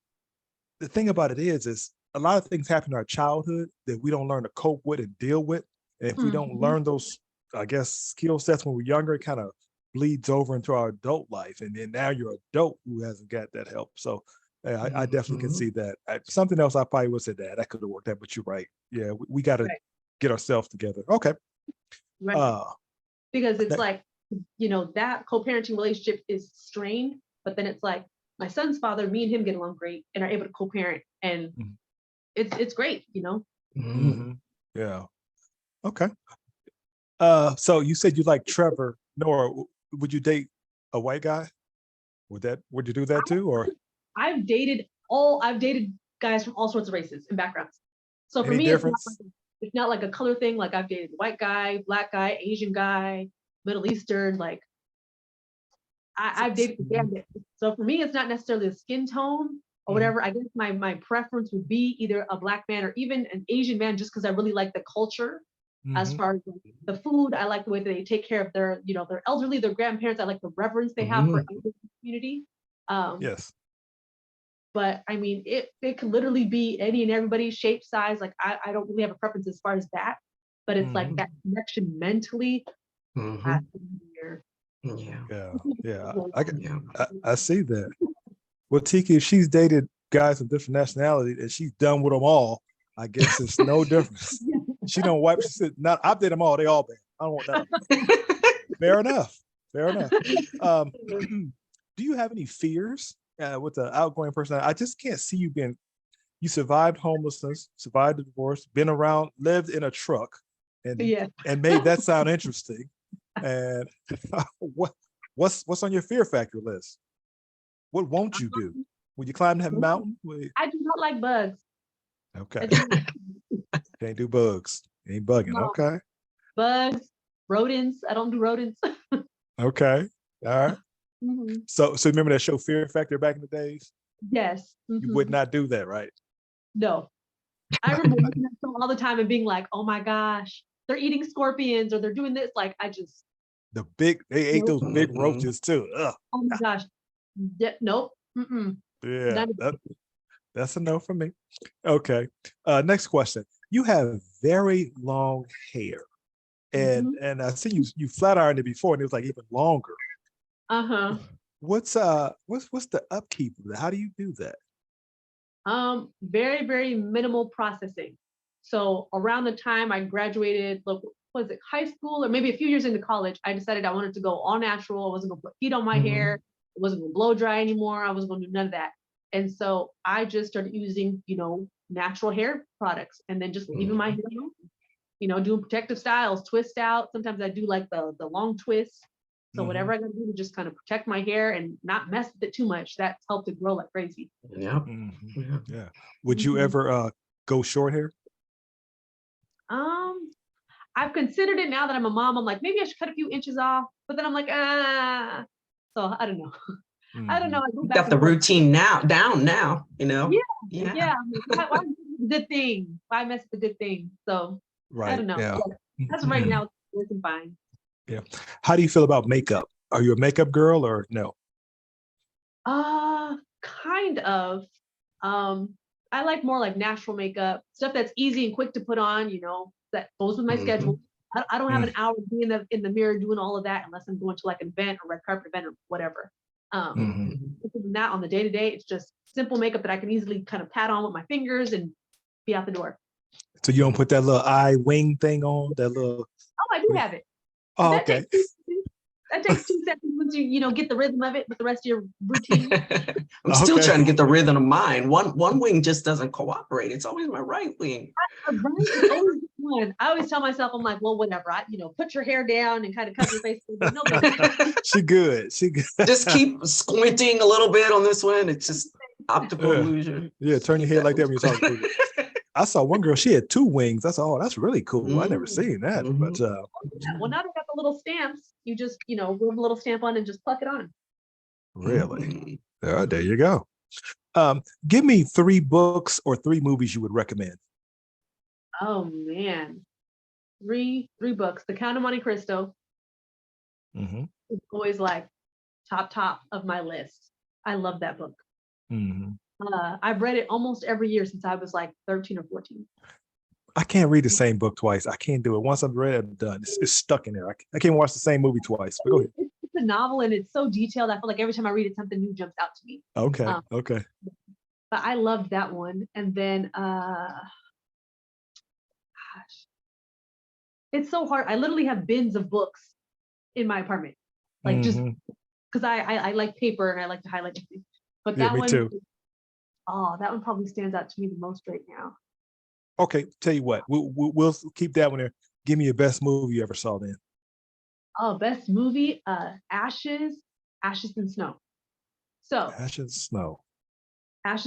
thing about it is a lot of things happen in our childhood that we don't learn to cope with and deal with. And if we don't learn those, I guess, skill sets when we're younger, it kind of bleeds over into our adult life. And then now you're an adult who hasn't got that help. So I definitely can see that. Something else I probably would say that could have worked out, but you're right. Yeah, we got to get ourselves together. Okay. Right. Because it's like, that co-parenting relationship is strained, but then it's like my son's father, me and him get along great and are able to co-parent, and it's great, Yeah. Okay. So you said you like Trevor. Nora, would you date a white guy? Would you do that too? Or I've dated guys from all sorts of races and backgrounds. So for any me, difference? It's not like a color thing. Like I've dated white guy, black guy, Asian guy, Middle Eastern, like I've dated the gambit. So for me, it's not necessarily a skin tone or whatever. I guess my preference would be either a black man or even an Asian man, just because I really like the culture. As far as the food, I like the way that they take care of their elderly, their grandparents. I like the reverence they have for the community. Yes. But I mean, it could literally be any and everybody, shape, size. Like I don't really have a preference as far as that. But it's like that connection mentally. Yeah. I see that. Well, Tiki, if she's dated guys of different nationality and she's done with them all, I guess it's no difference. She don't wipe. She said, "Not. I did them all. They all bad. I don't want none of them." Fair enough. Fair enough. Um, do you have any fears with the outgoing person? I just can't see you being. You survived homelessness, survived the divorce, been around, lived in a truck, Yeah. and made that sound interesting. And what's on your fear factor list? What won't you do? Will you climb that mountain? I do not like bugs. Okay. Can't do bugs. Ain't bugging. No. Okay. Bugs, rodents. I don't do rodents. Okay. All right. Mhm. So remember that show Fear Factor back in the days? Yes. You would not do that, right? No. I remember looking at them all the time and being like, oh my gosh, they're eating scorpions or they're doing this. Like, I just, They ate those big roaches too. Ugh. oh my gosh. Nope. Mm-mm. Yeah, that's a no for me. Okay. Next question. You have very long hair. And I see you flat ironed it before and it was like even longer. Uh-huh. What's the upkeep of that? How do you do that? Very, very minimal processing. So around the time I graduated, look, was it high school or maybe a few years into college, I decided I wanted to go all natural. I wasn't gonna put heat on my hair. It wasn't gonna blow dry anymore. I wasn't gonna do none of that. And so I just started using, natural hair products and then just leaving my hair alone, doing protective styles, twist out. Sometimes I do like the long twist. So whatever I gotta do to just kind of protect my hair and not mess with it too much, that's helped it grow like crazy. Yeah. Yeah. Would you ever go short hair? I've considered it now that I'm a mom. I'm like, maybe I should cut a few inches off, but then I'm like, ah. So I don't know. I don't know. I go You back got the and forth. routine down now, Yeah. Yeah. I'm like, why mess with the good thing? Why mess with the good thing? So I Right. don't know. Yeah. As of right now, it's working fine. Yeah. How do you feel about makeup? Are you a makeup girl or no? Kind of. I like more like natural makeup, stuff that's easy and quick to put on, that goes with my schedule. I don't have an hour to be in the mirror doing all of that unless I'm going to like an event or red carpet event or whatever. Other than that, on the day to day, it's just simple makeup that I can easily kind of pat on with my fingers and be out the door. So you don't put that little eye wing thing on, that little. Oh, I do have it. Oh, That okay. takes 2 seconds once you get the rhythm of it with the rest of your routine. I'm still trying to get the rhythm of mine. One wing just doesn't cooperate. It's always my right wing. Right? Always one. I always tell myself, I'm like, well, whatever. Put your hair down and kind of cover your face. No, She good. She good. Just keep squinting a little bit on this one. It's just optical illusion. Yeah, turn your head like that when you're talking. I saw one girl, she had 2 wings. I said, oh, that's really cool. I never seen that. But well, now they got the little stamps. You just, rub a little stamp on and just pluck it on. Really? There you go. Give me 3 books or 3 movies you would recommend. Oh man. 3 books. The Count of Monte Cristo is always like top of my list. I love that book. I've read it almost every year since I was like 13 or 14. I can't read the same book twice. I can't do it. Once I've read it, I'm done. It's stuck in there. I can't watch the same movie twice. But go ahead. It's a novel and it's so detailed. I feel like every time I read it, something new jumps out to me. Okay. But I loved that one. And then, gosh, it's so hard. I literally have bins of books in my apartment, like just because I like paper and I like to highlight things. But that me one, too. That one probably stands out to me the most right now. Okay, tell you what, we'll keep that one there. Give me your best movie you ever saw then. Oh, best movie, Ashes and Snow. So Ashes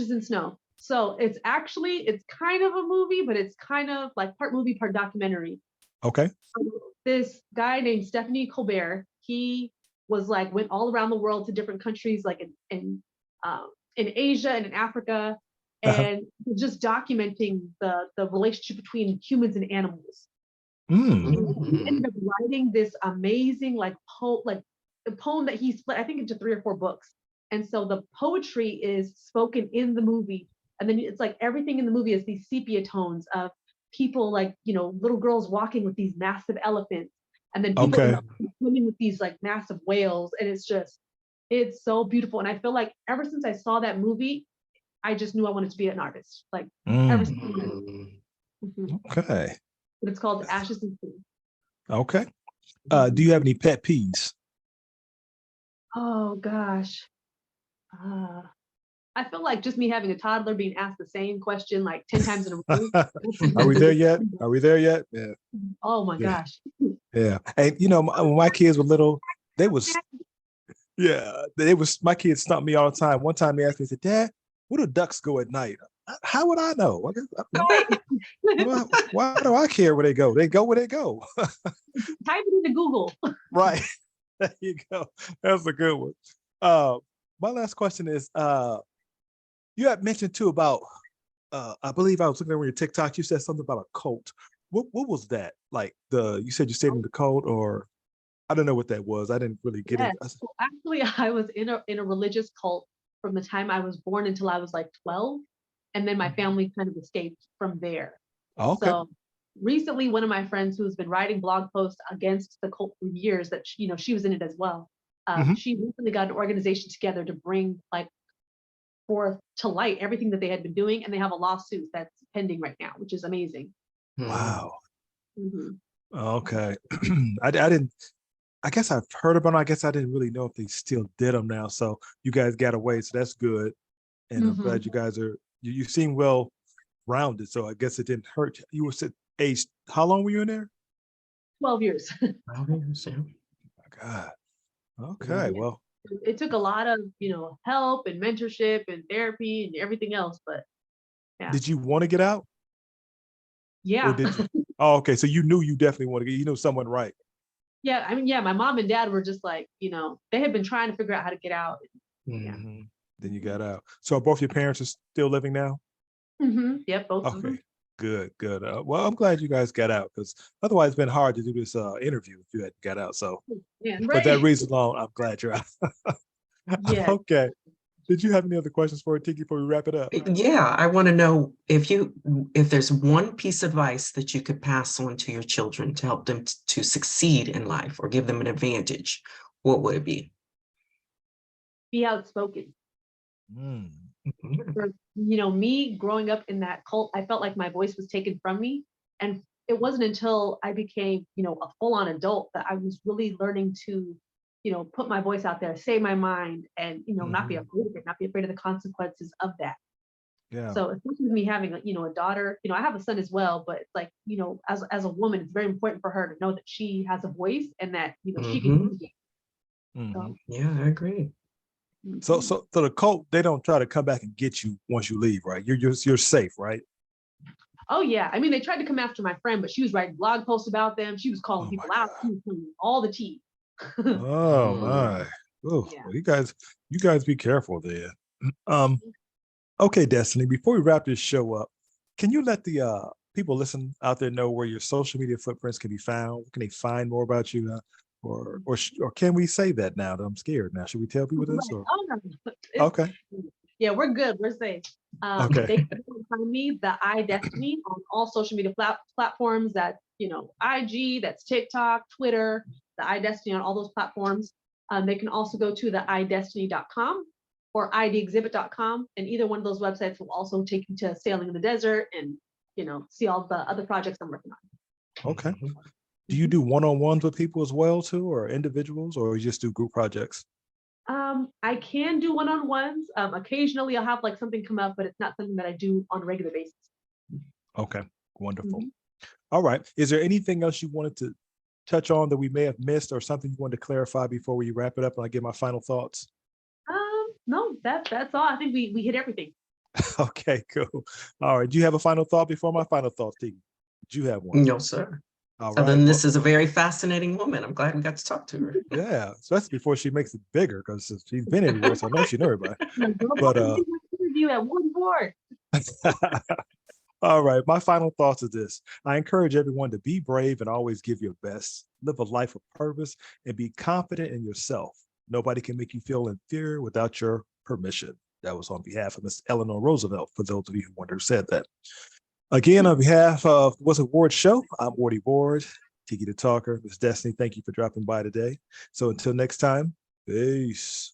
and Snow. So it's kind of a movie, but it's kind of like part movie, part documentary. Okay. So this guy named Stephanie Colbert, he was like, went all around the world to different countries, like in Asia and in Africa, and just documenting the relationship between humans and animals. He ended up writing this amazing the poem that he split, I think, into 3 or 4 books. And so the poetry is spoken in the movie, and then it's like everything in the movie is these sepia tones of people, like little girls walking with these massive elephants, and then people swimming with these like massive whales, and it's so beautiful. And I feel like ever since I saw that movie, I just knew I wanted to be an artist. Like ever since. Mhm. Okay. But it's called Ashes and Food. Okay. Do you have any pet peeves? Oh gosh. Uh, I feel like just me having a toddler being asked the same question like 10 times in a row. Are we there yet? Are we there yet? Yeah. Oh my Yeah. gosh. Yeah. And when my kids were little, they was my kids stumped me all the time. One time they asked me, said, Dad, where do ducks go at night? How would I know? Right. Why do I care where they go? They go where they go. Type it into Google. Right. There you go. That's a good one. My last question is, you had mentioned too about, I believe I was looking at your TikTok, you said something about a cult. What was that? Like you said you stayed in the cult, or I don't know what that was. I didn't really get Yes. it. So actually, I was in a religious cult from the time I was born until I was like 12, and then my family kind of escaped from there. Okay. So recently, one of my friends who's been writing blog posts against the cult for years, that she was in it as well. Mhm. She recently got an organization together to bring like forth to light everything that they had been doing, and they have a lawsuit that's pending right now, which is amazing. Wow. Mhm. Okay. I didn't. I guess I've heard about them. I guess I didn't really know if they still did them now. So you guys got away, so that's good. And I'm Mhm. glad you guys are. You seem well rounded, so I guess it didn't hurt you. You were age. How long were you in there? 12 years. My God. Okay. Yeah. Well, It took a lot of, help and mentorship and therapy and everything else, but yeah. did you want to get out, or Yeah. did you? Oh, okay. So you knew you definitely want to get. You knew someone right. Yeah, I mean, yeah, my mom and dad were just like, they had been trying to figure out how to get out. Yeah. Mhm. Then you got out. So both your parents are still living now? Yep, both of Okay. them. Good, good. Well, I'm glad you guys got out, because otherwise it's been hard to do this interview if you hadn't got out. So Yeah, for that right. reason alone, I'm glad you're out. Yeah. Okay. Did you have any other questions for Tiki before we wrap it up? Yeah, I want to know if there's one piece of advice that you could pass on to your children to help them to succeed in life or give them an advantage, what would it be? Be outspoken. Mm. Mhm. For me growing up in that cult, I felt like my voice was taken from me. And it wasn't until I became, a full-on adult that I was really learning to, put my voice out there, say my mind, and not be Mhm. afraid of it, not be afraid of the consequences of that. Yeah. So especially with me having a daughter, I have a son as well, but it's like, as a woman, it's very important for her to know that she has a voice and that, she can Mhm. do it. Mhm. So, Yeah, I agree. So, mhm. so the cult, they don't try to come back and get you once you leave, right? You're safe, right? Oh yeah. I mean, they tried to come after my friend, but she was writing blog posts about them. She was calling Oh my people out. She God. was telling all the tea. Oh my. Mm. Oh, Yeah. well, you guys be careful there. Um, okay, Destiny, before we wrap this show up, can you let the people listen out there know where your social media footprints can be found? Can they find more about you? Or can we say that now that I'm scared now? Should we tell people this Right. or Oh no. It's, okay. yeah, we're good. We're safe. Okay. They can find me, the I Destiny, on all social media platforms. That's IG, that's TikTok, Twitter, the I Destiny on all those platforms. They can also go to the idestiny.com or idexhibit.com, and either one of those websites will also take you to Sailing in the Desert and see all the other projects I'm working Okay. Mhm. Do you on. do one-on-ones with people as well too, or individuals, or you just do group projects? I can do one-on-ones. Occasionally I'll have like something come up, but it's not something that I do on a regular basis. Okay, wonderful. Mhm. All right. Is there anything else you wanted to touch on that we may have missed, or something you wanted to clarify before we wrap it up and I give my final thoughts? No, that's all. I think we hit everything. Okay, cool. All right. Do you have a final thought before my final thoughts, T? Do you have one? No, sir. All And right. then this Well, is a very fascinating woman. I'm glad we got to talk to her. yeah, especially before she makes it bigger, because she's been everywhere, so I know she knows everybody. No, girl, But I did my interview at one board. all right, my final thoughts is this. I encourage everyone to be brave and always give your best, live a life of purpose, and be confident in yourself. Nobody can make you feel inferior without your permission. That was on behalf of Miss Eleanor Roosevelt, for those of you who wonder who said that. Again, on behalf of What's a Ward Show, I'm Wardy Ward, Tiki the Talker. Miss Destiny, thank you for dropping by today. So until next time, peace.